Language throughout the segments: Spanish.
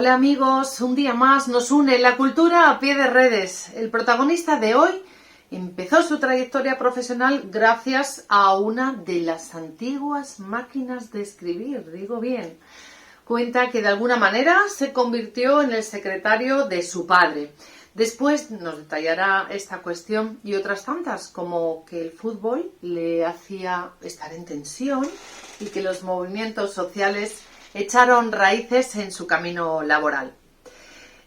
Hola amigos, un día más nos une la cultura a pie de redes. El protagonista de hoy empezó su trayectoria profesional gracias a una de las antiguas máquinas de escribir, digo bien. Cuenta que de alguna manera se convirtió en el secretario de su padre. Después nos detallará esta cuestión y otras tantas, como que el fútbol le hacía estar en tensión y que los movimientos sociales echaron raíces en su camino laboral.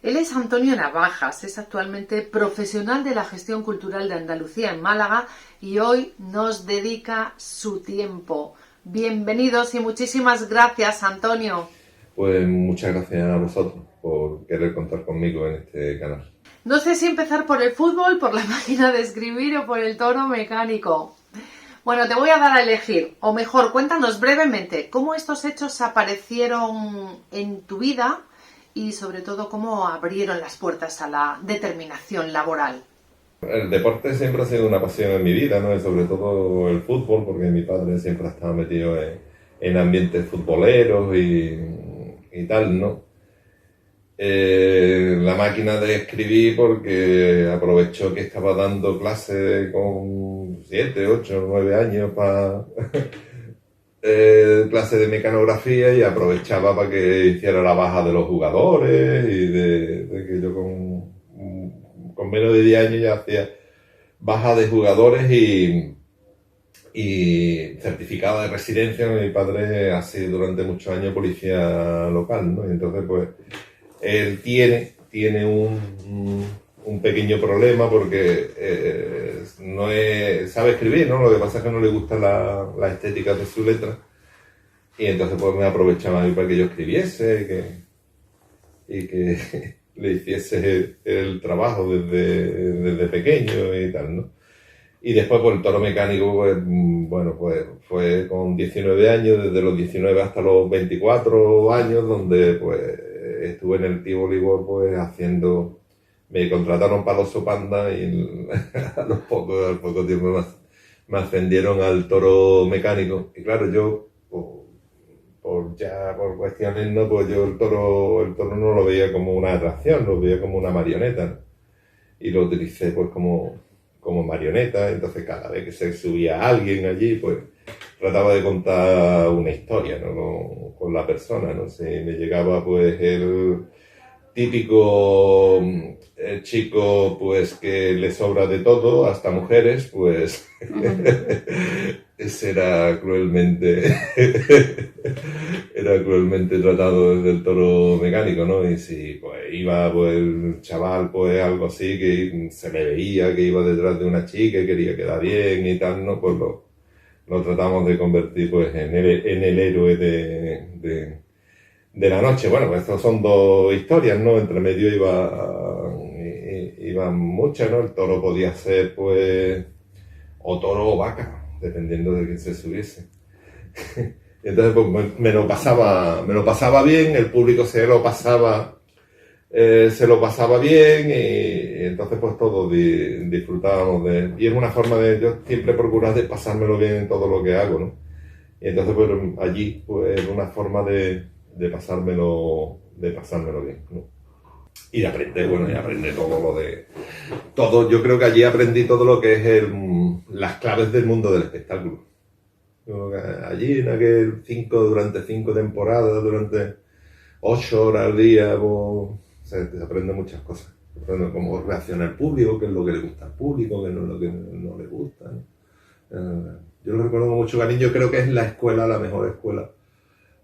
Él es Antonio Navajas, es actualmente profesional de la gestión cultural de Andalucía en Málaga y hoy nos dedica su tiempo. Bienvenidos y muchísimas gracias, Antonio. Pues muchas gracias a vosotros por querer contar conmigo en este canal. No sé si empezar por el fútbol, por la máquina de escribir o por el toro mecánico. Bueno, te voy a dar a elegir, o mejor, cuéntanos brevemente cómo estos hechos aparecieron en tu vida y sobre todo cómo abrieron las puertas a la determinación laboral. El deporte siempre ha sido una pasión en mi vida, ¿no? Y sobre todo el fútbol, porque mi padre siempre ha estado metido en ambientes futboleros y tal, ¿no? La máquina de escribir porque aprovechó que estaba dando clases con 7, 8, 9 años para clase de mecanografía y aprovechaba para que hiciera la baja de los jugadores y de que yo con menos de 10 años ya hacía baja de jugadores y certificado de residencia. Mi padre ha sido durante muchos años policía local, ¿no? Y entonces pues él tiene un pequeño problema porque sabe escribir, ¿no? Lo que pasa es que no le gusta la estética de su letra y entonces pues me aprovechaba a mí para que yo escribiese y que le hiciese el trabajo desde pequeño y tal, ¿no? Y después pues el toro mecánico, pues, bueno, pues fue con 19 años, desde los 19 hasta los 24 años, donde pues estuve en el Tivoli World pues haciendo, me contrataron para los Oso Panda y al poco tiempo me ascendieron al toro mecánico. Y claro, yo por cuestiones, no, pues yo el toro no lo veía como una atracción, lo veía como una marioneta, ¿no? Y lo utilicé pues como marioneta. Entonces cada vez que se subía alguien allí, pues trataba de contar una historia, ¿no? con la persona, ¿no? Si me llegaba pues el típico chico pues que le sobra de todo, hasta mujeres, pues ese era cruelmente tratado desde el toro mecánico, ¿no? Y si pues iba pues el chaval pues algo así que se le veía que iba detrás de una chica y quería quedar bien y tal, ¿no? Pues lo tratamos de convertir pues en el héroe de la noche. Bueno, pues estas son dos historias, ¿no? Entre medio iban muchas, ¿no? El toro podía ser pues o toro o vaca, dependiendo de quién se subiese. Entonces pues me lo pasaba bien, el público se lo pasaba bien y entonces pues todos disfrutábamos y es una forma de yo siempre procurar de pasármelo bien en todo lo que hago, ¿no? Y entonces pues allí pues es una forma de pasármelo bien, ¿no? Y de aprender, bueno, y aprender todo, yo creo que allí aprendí todo lo que es las claves del mundo del espectáculo. Allí durante 5 temporadas, durante 8 horas al día, pues, se aprende muchas cosas. Aprende cómo reacciona el público, qué es lo que le gusta al público, qué no es lo que no le gusta, ¿no? Yo lo recuerdo con mucho cariño, creo que es la mejor escuela,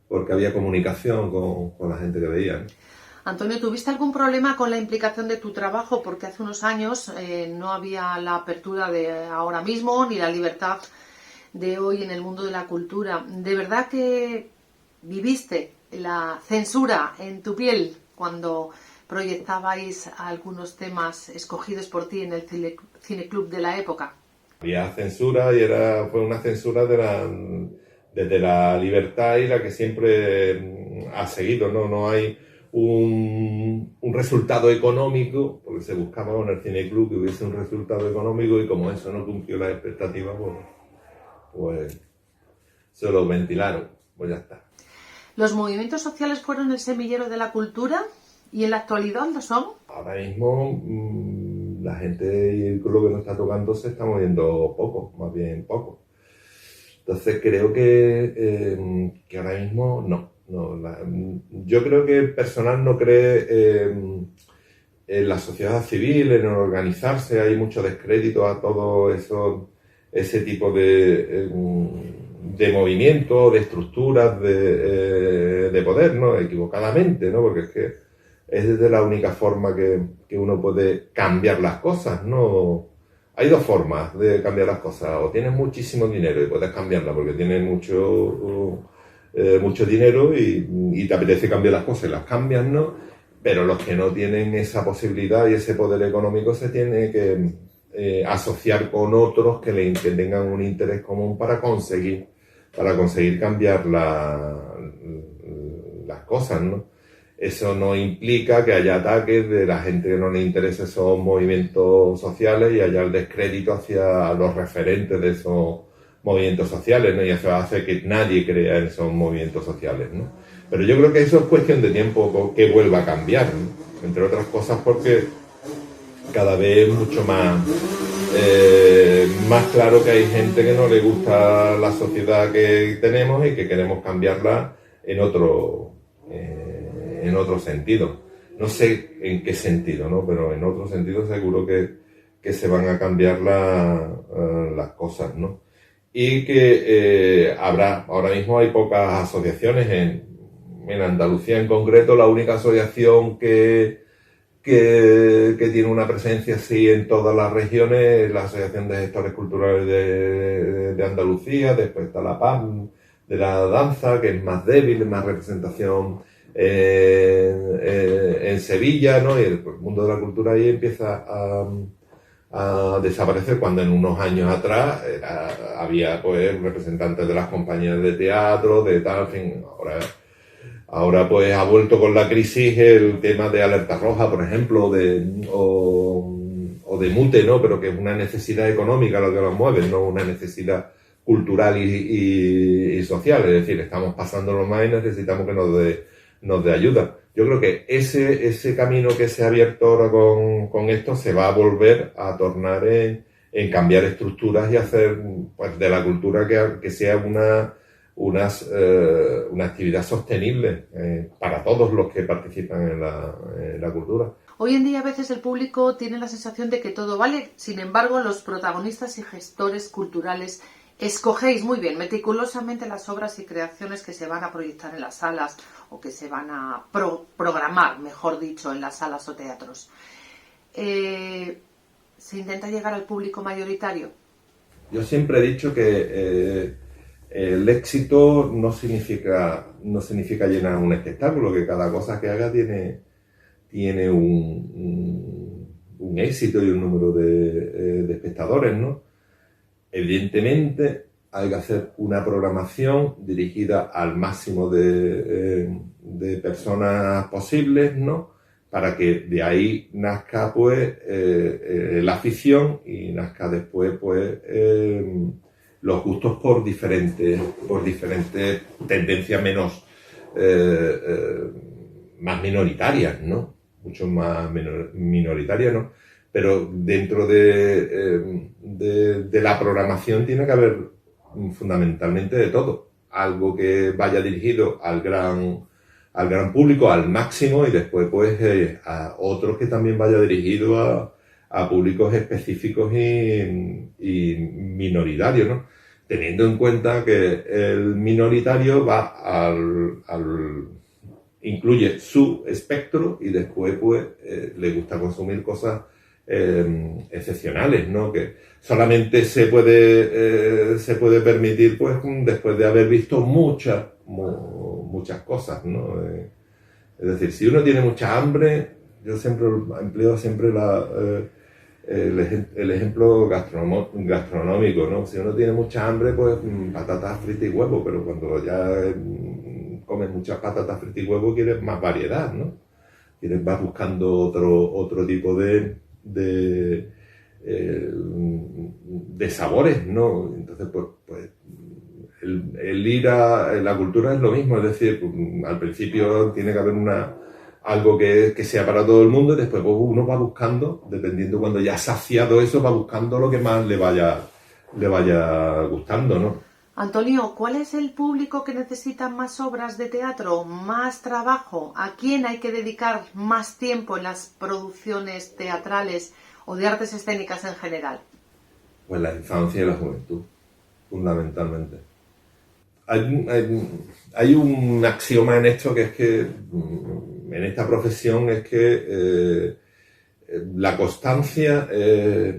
porque había comunicación con la gente que veía, ¿no? Antonio, ¿tuviste algún problema con la implicación de tu trabajo? Porque hace unos años no había la apertura de ahora mismo ni la libertad de hoy en el mundo de la cultura. ¿De verdad que viviste la censura en tu piel cuando proyectabais algunos temas escogidos por ti en el cineclub de la época? Había censura y fue una censura desde la libertad y la que siempre ha seguido, ¿no? No hay un resultado económico, porque se buscaba en el cineclub que hubiese un resultado económico y como eso no cumplió las expectativas, pues se lo ventilaron, pues ya está. ¿Los movimientos sociales fueron el semillero de la cultura? ¿Y en la actualidad lo son? Ahora mismo la gente y con lo que nos está tocando se está moviendo poco, más bien poco. Entonces creo que ahora mismo no. Yo creo que el personal no cree en la sociedad civil, en organizarse. Hay mucho descrédito a todo ese tipo de movimientos, de estructuras de poder, ¿no? Equivocadamente, ¿no? Porque es que es desde la única forma que uno puede cambiar las cosas, ¿no? Hay dos formas de cambiar las cosas. O tienes muchísimo dinero y puedes cambiarla porque tienes mucho dinero y te apetece cambiar las cosas y las cambias, ¿no? Pero los que no tienen esa posibilidad y ese poder económico se tiene que asociar con otros que tengan un interés común para conseguir cambiar las cosas, ¿no? Eso no implica que haya ataques de la gente que no le interesa esos movimientos sociales y haya el descrédito hacia los referentes de esos movimientos sociales, ¿no? Y eso hace que nadie crea en esos movimientos sociales, ¿no? Pero yo creo que eso es cuestión de tiempo que vuelva a cambiar, ¿no? Entre otras cosas porque cada vez es mucho más claro que hay gente que no le gusta la sociedad que tenemos y que queremos cambiarla en otro sentido. No sé en qué sentido, ¿no? Pero en otro sentido seguro que se van a cambiar las cosas, ¿no? Y que ahora mismo hay pocas asociaciones en Andalucía en concreto. La única asociación que tiene una presencia así en todas las regiones es la Asociación de Gestores Culturales de Andalucía. Después está la PAM de la danza, que es más débil, es más representación en Sevilla, ¿no? Y el mundo de la cultura ahí empieza a desaparecer, cuando en unos años atrás había pues representantes de las compañías de teatro, de tal, en fin. Ahora pues ha vuelto con la crisis el tema de Alerta Roja, por ejemplo, o de Mute, ¿no? Pero que es una necesidad económica lo que nos mueve, no una necesidad cultural y social. Es decir, estamos pasándolo mal y necesitamos que nos dé ayuda. Yo creo que ese camino que se ha abierto ahora con esto se va a volver a tornar en cambiar estructuras y hacer pues de la cultura que sea una actividad sostenible para todos los que participan en la cultura. Hoy en día a veces el público tiene la sensación de que todo vale, sin embargo los protagonistas y gestores culturales escogéis muy bien, meticulosamente las obras y creaciones que se van a proyectar en las salas o que se van a programar, mejor dicho, en las salas o teatros. ¿Se intenta llegar al público mayoritario? Yo siempre he dicho que el éxito no significa llenar un espectáculo, que cada cosa que haga tiene un éxito y un número de espectadores, ¿no? Evidentemente hay que hacer una programación dirigida al máximo de personas posibles, ¿no? Para que de ahí nazca pues la afición y nazca después pues los gustos por diferentes tendencias más minoritarias, ¿no? Mucho más minoritarias, ¿no? Pero dentro de la programación tiene que haber fundamentalmente de todo. Algo que vaya dirigido al gran público, al máximo, y después pues a otros que también vaya dirigido a públicos específicos y minoritarios, ¿no? Teniendo en cuenta que el minoritario va incluye su espectro y después pues le gusta consumir cosas excepcionales, ¿no? Que solamente se puede permitir pues después de haber visto muchas cosas, ¿no? Es decir, si uno tiene mucha hambre, yo siempre empleo el ejemplo gastronómico, ¿no? Si uno tiene mucha hambre, pues patatas fritas y huevo, pero cuando ya comes muchas patatas fritas y huevo quieres más variedad, ¿no? Vas buscando otro tipo de sabores, ¿no? Entonces, pues el ir a la cultura es lo mismo, es decir, al principio tiene que haber algo que sea para todo el mundo, y después pues, uno va buscando, dependiendo cuando ya ha saciado eso, va buscando lo que más le vaya gustando, ¿no? Antonio, ¿cuál es el público que necesita más obras de teatro, más trabajo? ¿A quién hay que dedicar más tiempo en las producciones teatrales o de artes escénicas en general? Pues la infancia y la juventud, fundamentalmente. Hay un axioma en esto que es que en esta profesión es que la constancia es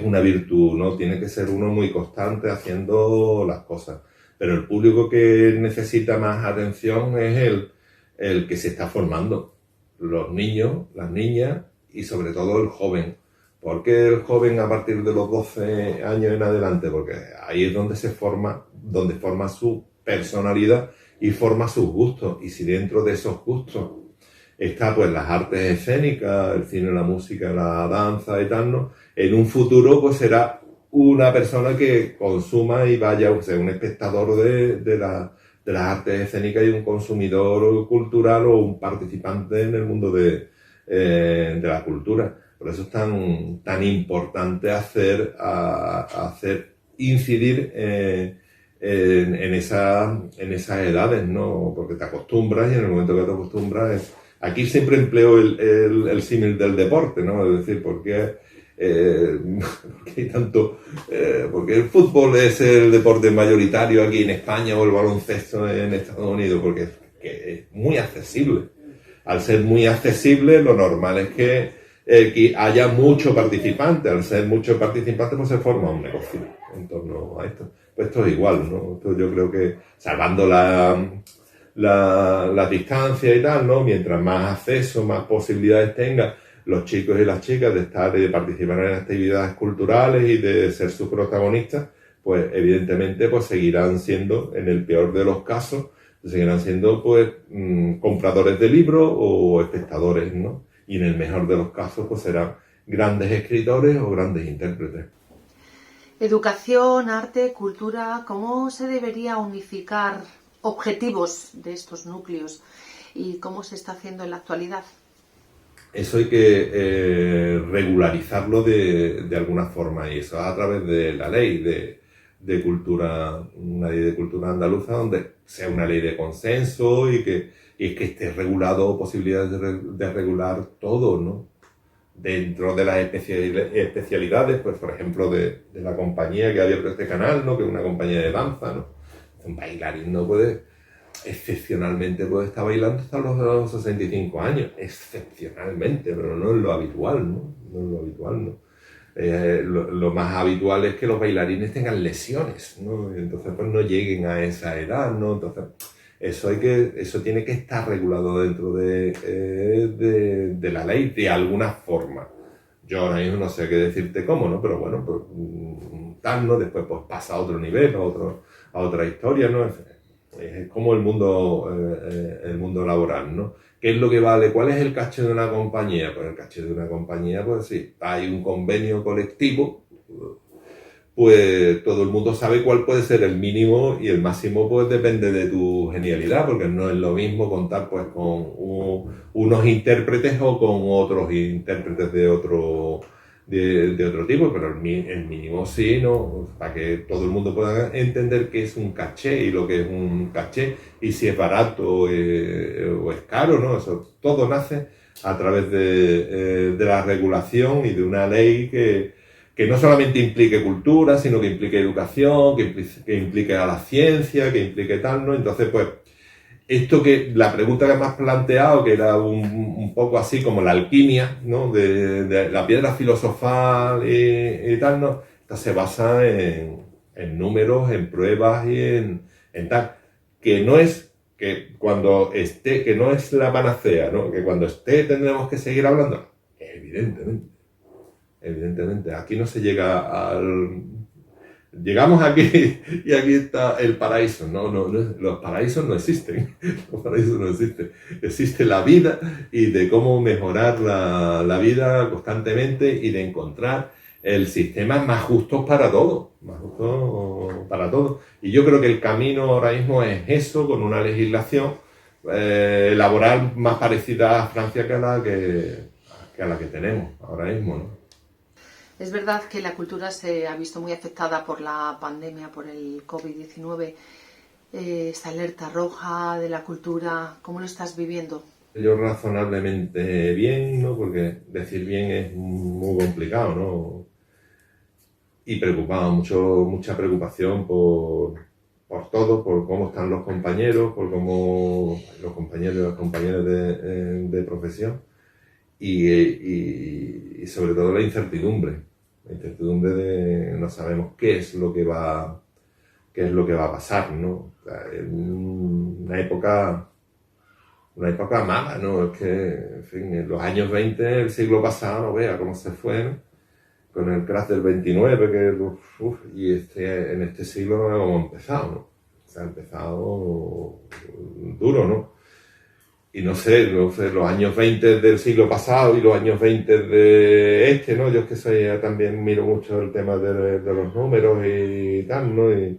una virtud, ¿no? Tiene que ser uno muy constante haciendo las cosas. Pero el público que necesita más atención es el que se está formando. Los niños, las niñas y sobre todo el joven. ¿Por qué el joven a partir de los 12 años en adelante? Porque ahí es donde donde forma su personalidad y forma sus gustos. Y si dentro de esos gustos está pues las artes escénicas, el cine, la música, la danza y tal, ¿no? En un futuro pues será una persona que consuma y vaya, o sea, un espectador de las artes escénicas y un consumidor cultural o un participante en el mundo de la cultura. Por eso es tan importante hacer incidir en esas edades, ¿no? Porque te acostumbras y en el momento que te acostumbras aquí siempre empleo el símil del deporte, ¿no? Es decir, porque hay tanto... porque el fútbol es el deporte mayoritario aquí en España o el baloncesto en Estados Unidos, porque es muy accesible. Al ser muy accesible, lo normal es que haya muchos participantes. Al ser muchos participantes, pues se forma un negocio en torno a esto. Pues esto es igual, ¿no? Esto yo creo que, salvando la distancia y tal, ¿no? Mientras más acceso, más posibilidades tengan los chicos y las chicas de estar y de participar en actividades culturales y de ser sus protagonistas, pues evidentemente pues seguirán siendo, en el peor de los casos, seguirán siendo pues compradores de libros o espectadores, ¿no? Y en el mejor de los casos pues serán grandes escritores o grandes intérpretes. Educación, arte, cultura, ¿cómo se debería unificar objetivos de estos núcleos y cómo se está haciendo en la actualidad? Eso hay que regularizarlo de alguna forma, y eso a través de la ley de cultura, una ley de cultura andaluza donde sea una ley de consenso y que esté regulado, posibilidades de regular todo, ¿no? Dentro de las especialidades, pues por ejemplo de la compañía que ha abierto este canal, ¿no? Que es una compañía de danza, ¿no? Un bailarín no puede, excepcionalmente puede estar bailando hasta los 65 años, excepcionalmente, pero no es lo habitual, ¿no? No es lo habitual, ¿no? Lo más habitual es que los bailarines tengan lesiones, ¿no? Y entonces pues no lleguen a esa edad, ¿no? Entonces eso tiene que estar regulado dentro de la ley de alguna forma. Yo ahora mismo no sé qué decirte cómo, ¿no? Pero bueno, pues tal, ¿no? Después pues pasa a otro nivel, a otra historia, ¿no? Es como el mundo laboral, ¿no? ¿Qué es lo que vale? ¿Cuál es el caché de una compañía? Pues el caché de una compañía, pues sí, hay un convenio colectivo, pues todo el mundo sabe cuál puede ser el mínimo y el máximo pues depende de tu genialidad, porque no es lo mismo contar pues con unos intérpretes o con otros intérpretes de otro tipo, pero el mínimo sí, ¿no? Para que todo el mundo pueda entender qué es un caché y lo que es un caché y si es barato o es caro, ¿no? Eso todo nace a través de la regulación y de una ley que no solamente implique cultura, sino que implique educación, que implique a la ciencia, que implique tal, ¿no? Entonces, pues, la pregunta que me has planteado, que era un poco así como la alquimia, ¿no? De la piedra filosofal y tal, ¿no? Esta se basa en números, en pruebas y en tal. Que no es que no es la panacea, ¿no? Que cuando esté tendremos que seguir hablando. Evidentemente, aquí no se llega llegamos aquí y aquí está el paraíso. No, los paraísos no existen. Los paraísos no existen. Existe la vida y de cómo mejorar la vida constantemente y de encontrar el sistema más justo para todos. Más justo para todos. Y yo creo que el camino ahora mismo es eso, con una legislación laboral más parecida a Francia que a la que tenemos ahora mismo, ¿no? Es verdad que la cultura se ha visto muy afectada por la pandemia, por el COVID-19. Esta alerta roja de la cultura, ¿cómo lo estás viviendo? Yo razonablemente bien, ¿no? Porque decir bien es muy complicado, ¿no? Y preocupado, mucha preocupación por todo, por cómo están los compañeros, por cómo los compañeros y las compañeras de profesión y sobre todo la incertidumbre de no sabemos qué es lo que va a pasar, ¿no? O sea, en una época mala, ¿no? Es que, en fin, en los años 20 del siglo pasado, no vea cómo se fue, ¿no? Con el crash del 29, y en este siglo no hemos empezado, ¿no? Se ha empezado duro, ¿no? Y no sé, los años 20 del siglo pasado y los años 20 de este, ¿no? Yo es que también miro mucho el tema de los números y tal, ¿no? Y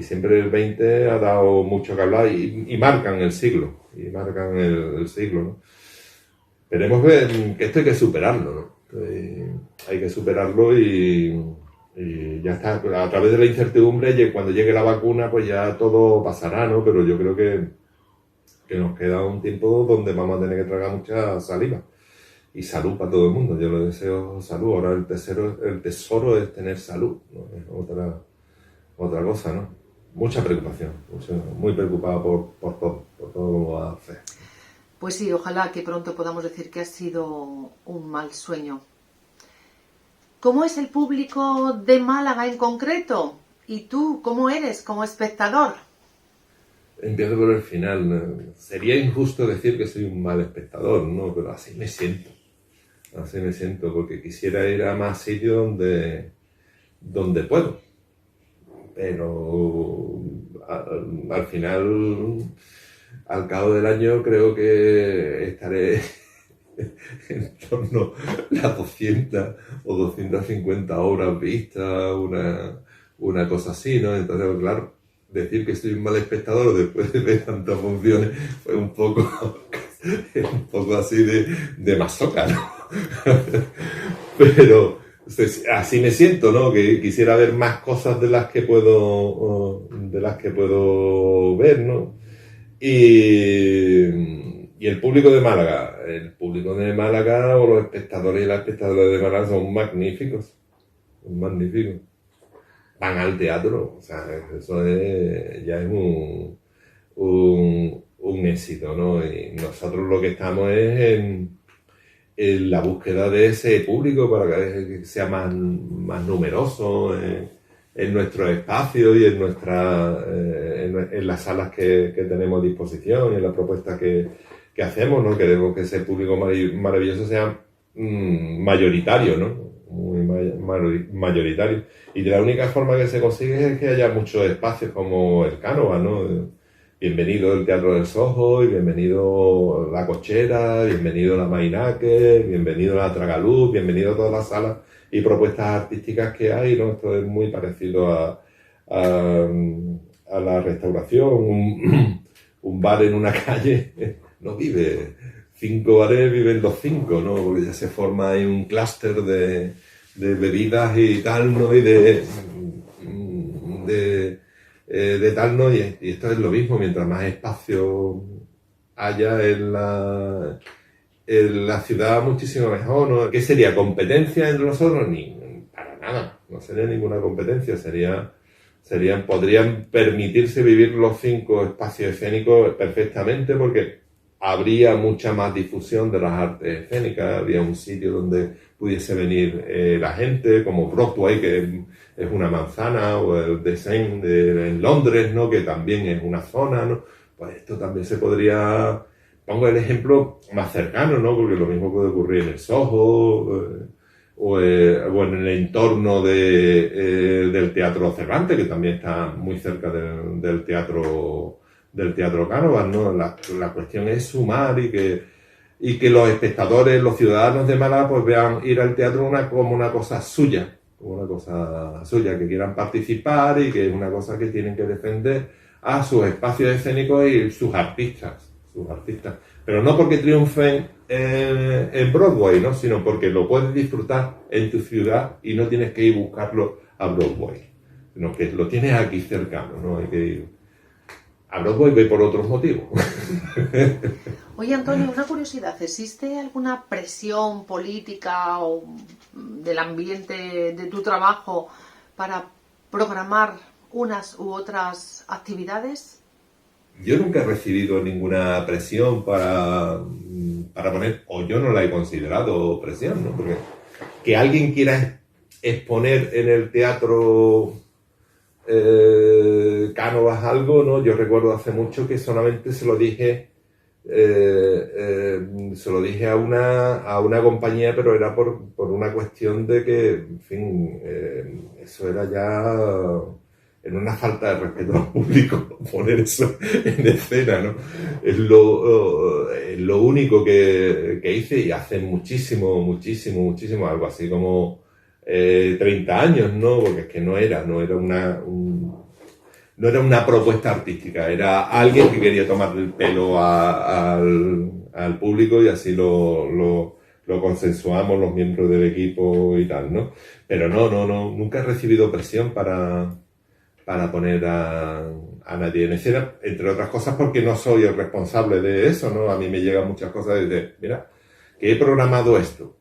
siempre el 20 ha dado mucho que hablar y marcan el siglo, el siglo, ¿no? Esperemos que esto hay que superarlo, ¿no? Hay que superarlo y ya está. A través de la incertidumbre, cuando llegue la vacuna, pues ya todo pasará, ¿no? Pero yo creo que nos queda un tiempo donde vamos a tener que tragar mucha saliva. Y salud para todo el mundo. Yo le deseo salud. Ahora el tesoro es tener salud, ¿no? Es otra cosa, ¿no? Mucha preocupación. Muy preocupado por todo cómo va a hacer. Pues sí, ojalá que pronto podamos decir que ha sido un mal sueño. ¿Cómo es el público de Málaga en concreto? ¿Y tú cómo eres como espectador? Empiezo por el final, ¿no? Sería injusto decir que soy un mal espectador, ¿no? Pero así me siento, porque quisiera ir a más sitios donde puedo. Pero al final, al cabo del año, creo que estaré en torno a las 200 o 250 horas vistas, una cosa así, ¿no? Entonces, claro, decir que soy un mal espectador después de ver tantas funciones fue un poco así de masoca, ¿no? Pero así me siento, ¿no? Que quisiera ver más cosas de las que puedo ver, ¿no? Y el público de Málaga o los espectadores y las espectadoras de Málaga son magníficos. Van al teatro, o sea, eso ya es un éxito, ¿no? Y nosotros lo que estamos es en la búsqueda de ese público para que sea más numeroso en nuestro espacio y en las salas que tenemos a disposición y en las propuestas que hacemos, ¿no? Queremos que ese público maravilloso sea mayoritario, ¿no? Muy mayoritario. Y de la única forma que se consigue es que haya muchos espacios como el Cánovas, ¿no? Bienvenido el Teatro del Soho, y bienvenido La Cochera, bienvenido la Mainaque, bienvenido la Tragaluz, bienvenido a todas las salas y propuestas artísticas que hay, ¿no? Esto es muy parecido a la restauración. Un bar en una calle no vive 5 bares, viven los 5, ¿no? Porque ya se forma ahí un clúster de bebidas y tal, ¿no? Y de tal, ¿no? Y esto es lo mismo, mientras más espacio haya en la ciudad, muchísimo mejor, ¿no? ¿Qué sería? ¿Competencia entre nosotros? Para nada, no sería ninguna competencia, podrían permitirse vivir los 5 espacios escénicos perfectamente porque habría mucha más difusión de las artes escénicas, habría un sitio donde pudiese venir la gente, como Broadway, que es una manzana, o el The Seine en Londres, ¿no? Que también es una zona, ¿no? Pues esto también se podría... Pongo el ejemplo más cercano, ¿no? Porque lo mismo puede ocurrir en el Soho, o en el entorno del Teatro Cervantes, que también está muy cerca del Teatro Cánovas, ¿no? La cuestión es sumar y que los espectadores, los ciudadanos de Málaga, pues vean ir al teatro como una cosa suya, que quieran participar y que es una cosa que tienen que defender a sus espacios escénicos y sus artistas, sus artistas. Pero no porque triunfen en Broadway, ¿no? Sino porque lo puedes disfrutar en tu ciudad y no tienes que ir a buscarlo a Broadway, sino que lo tienes aquí cercano, ¿no? Hay que ir a Broadway ve por otros motivos. Oye, Antonio, una curiosidad, ¿existe alguna presión política o del ambiente de tu trabajo para programar unas u otras actividades? Yo nunca he recibido ninguna presión para poner, o yo no la he considerado presión, ¿no? Porque que alguien quiera exponer en el teatro Cánovas algo, ¿no? Yo recuerdo hace mucho que solamente se lo dije a una compañía, pero era por una cuestión de que, en fin, eso era ya en una falta de respeto al público poner eso en escena, ¿no? Es lo único que hice, y hace muchísimo, algo así como 30 años, ¿no? Porque es que no era una propuesta artística, era alguien que quería tomarle el pelo al público, y así lo consensuamos los miembros del equipo y tal, ¿no? Pero no, nunca he recibido presión para poner a nadie en escena, entre otras cosas porque no soy el responsable de eso, ¿no? A mí me llegan muchas cosas desde, mira, que he programado esto,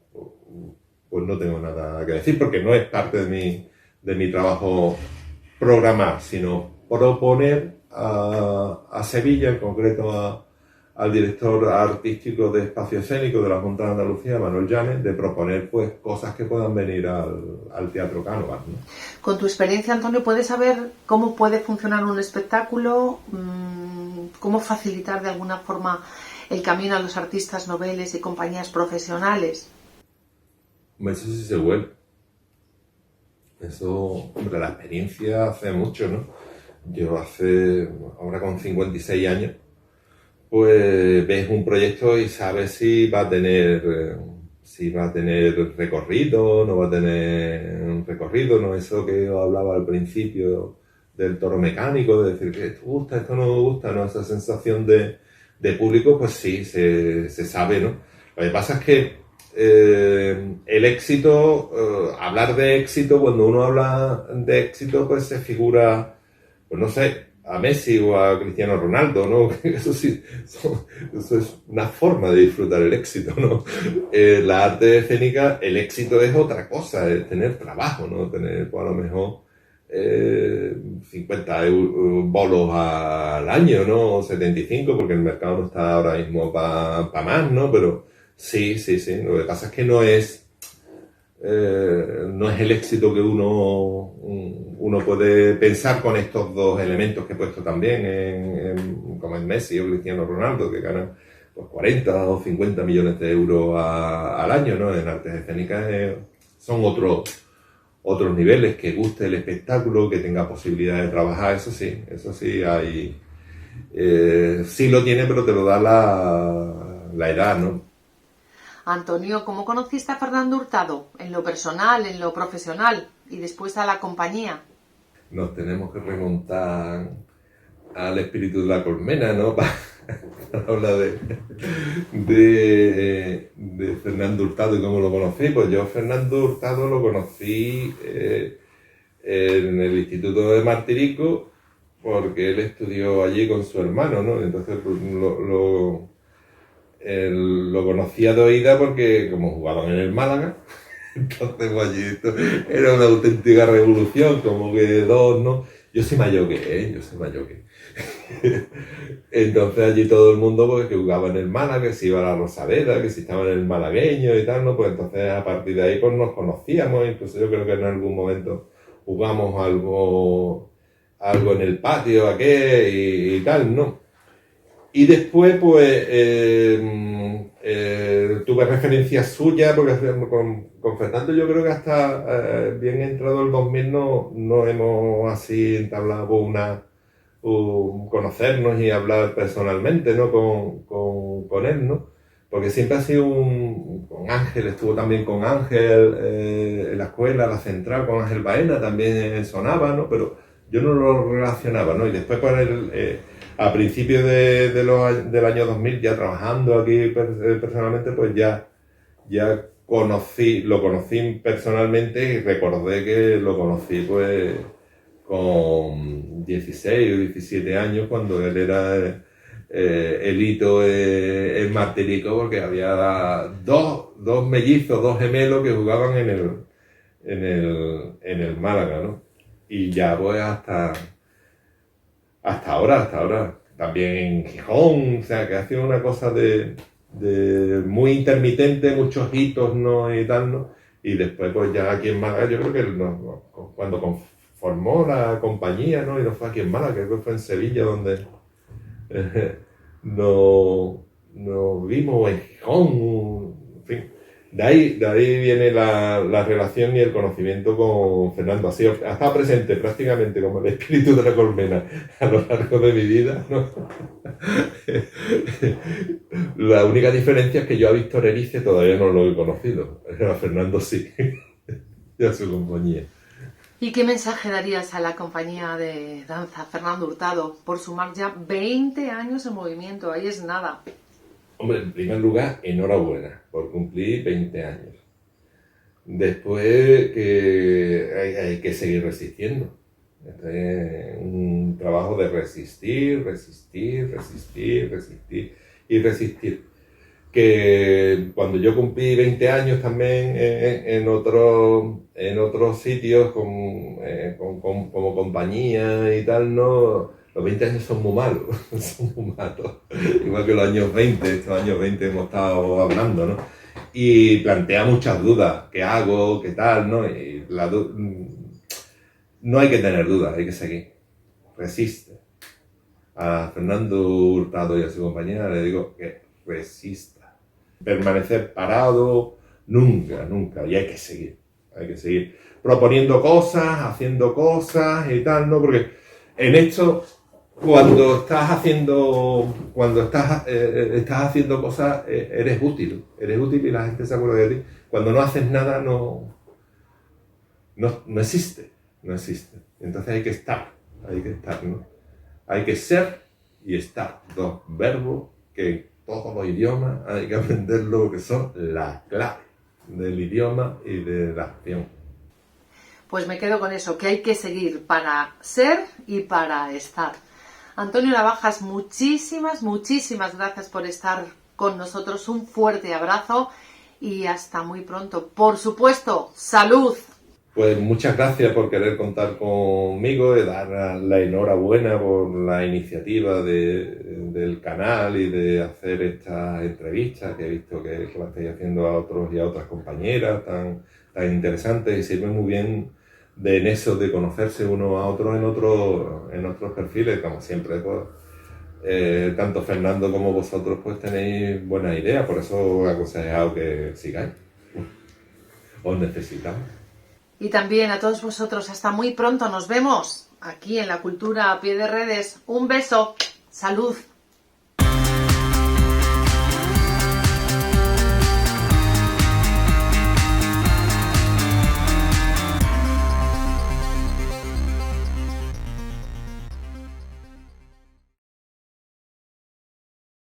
pues no tengo nada que decir porque no es parte de mi trabajo programar, sino proponer a Sevilla, en concreto al director artístico de Espacio Escénico de la Junta de Andalucía, Manuel Llanes, de proponer pues cosas que puedan venir al Teatro Cánovas, ¿no? Con tu experiencia, Antonio, ¿puedes saber cómo puede funcionar un espectáculo? ¿Cómo facilitar de alguna forma el camino a los artistas noveles y compañías profesionales? Eso sí se vuelve. Eso, hombre, la experiencia hace mucho, ¿no? Yo ahora con 56 años, pues ves un proyecto y sabes si va a tener recorrido, no va a tener un recorrido, ¿no? Eso que os hablaba al principio del toro mecánico, de decir que esto gusta, esto no me gusta, ¿no? Esa sensación de público, pues sí, se sabe, ¿no? Lo que pasa es que el éxito, hablar de éxito, cuando uno habla de éxito, pues se figura, pues no sé, a Messi o a Cristiano Ronaldo, ¿no? Eso sí, eso es una forma de disfrutar el éxito, ¿no? La arte escénica, el éxito es otra cosa, es tener trabajo, ¿no? Tener, pues a lo mejor, 50 bolos al año, ¿no? O 75, porque el mercado no está ahora mismo para más, ¿no? Pero sí. Lo que pasa es que no es el éxito que uno puede pensar con estos dos elementos que he puesto también, como en Messi o Cristiano Ronaldo, que ganan pues 40 o 50 millones de euros al año, ¿no? En artes escénicas son otros niveles, que guste el espectáculo, que tenga posibilidad de trabajar, eso sí hay, sí lo tiene, pero te lo da la edad, ¿no? Antonio, ¿cómo conociste a Fernando Hurtado? En lo personal, en lo profesional y después a la compañía. Nos tenemos que remontar al espíritu de la colmena, ¿no? Para hablar de Fernando Hurtado y cómo lo conocí. Pues yo Fernando Hurtado lo conocí en el Instituto de Martirico, porque él estudió allí con su hermano, ¿no? Entonces pues, lo conocía de oída porque como jugaban en el Málaga, entonces pues, allí esto era una auténtica revolución, como que dos, ¿no? Yo soy mayor que él. Entonces allí todo el mundo pues, que jugaba en el Málaga, que se iba a la Rosaleda, que si estaba en el malagueño y tal, ¿no? Pues entonces a partir de ahí pues nos conocíamos, incluso yo creo que en algún momento jugamos algo en el patio aquel y tal, ¿no? Y después, pues, tuve referencias suyas, porque con Fernando yo creo que hasta bien entrado el 2000 no hemos así entablado conocernos y hablar personalmente, ¿no? Con él, ¿no? Porque siempre ha sido con Ángel, estuvo también con Ángel en la escuela, la central, con Ángel Baena también sonaba, ¿no? Pero yo no lo relacionaba, ¿no? Y después a principios del año 2000, ya trabajando aquí personalmente, pues ya lo conocí personalmente y recordé que lo conocí pues con 16 o 17 años, cuando él era el hito en Martirico, porque había dos mellizos, dos gemelos que jugaban en el Málaga, ¿no? Y ya pues hasta ahora, también en Gijón, o sea, que ha sido una cosa de muy intermitente, muchos hitos, ¿no? Y tal, ¿no? Y después pues ya aquí en Málaga, yo creo que cuando conformó la compañía, ¿no? Y no fue aquí en Málaga, creo que fue en Sevilla donde nos vimos, en Gijón, en fin. De ahí viene la relación y el conocimiento con Fernando. Ha estado presente prácticamente como el espíritu de la colmena a lo largo de mi vida, ¿no? La única diferencia es que yo a Víctor Erice todavía no lo he conocido. A Fernando sí, y a su compañía. ¿Y qué mensaje darías a la compañía de danza Fernando Hurtado por sumar ya 20 años en movimiento? Ahí es nada. Hombre, en primer lugar, enhorabuena por cumplir 20 años. Después que hay que seguir resistiendo. Este es un trabajo de resistir y resistir. Que cuando yo cumplí 20 años también en otros sitios como compañía y tal, ¿no? Los 20 años son muy malos, son muy malos. Igual que los años 20, estos años 20 hemos estado hablando, ¿no? Y plantea muchas dudas, ¿qué hago? ¿Qué tal? ¿No? Y no hay que tener dudas, hay que seguir. Resiste. A Fernando Hurtado y a su compañera le digo que resista. Permanecer parado, nunca. Y hay que seguir proponiendo cosas, haciendo cosas y tal, ¿no? Porque en esto, cuando estás haciendo cosas, eres útil y la gente se acuerda de ti. Cuando no haces nada, no existe. Entonces hay que estar, ¿no? Hay que ser y estar, dos verbos que en todos los idiomas hay que aprender lo que son la clave del idioma y de la acción. Pues me quedo con eso, que hay que seguir para ser y para estar. Antonio Navajas, muchísimas gracias por estar con nosotros. Un fuerte abrazo y hasta muy pronto. Por supuesto, ¡salud! Pues muchas gracias por querer contar conmigo y dar la enhorabuena por la iniciativa del canal y de hacer estas entrevistas que he visto que la estáis haciendo a otros y a otras compañeras tan interesantes y sirven muy bien en eso de conocerse uno a otro en otros perfiles, como siempre, pues, tanto Fernando como vosotros pues tenéis buenas ideas, por eso os he aconsejado que sigáis. Os necesitamos. Y también a todos vosotros, hasta muy pronto, nos vemos aquí en La Cultura a Pie de Redes. Un beso, salud.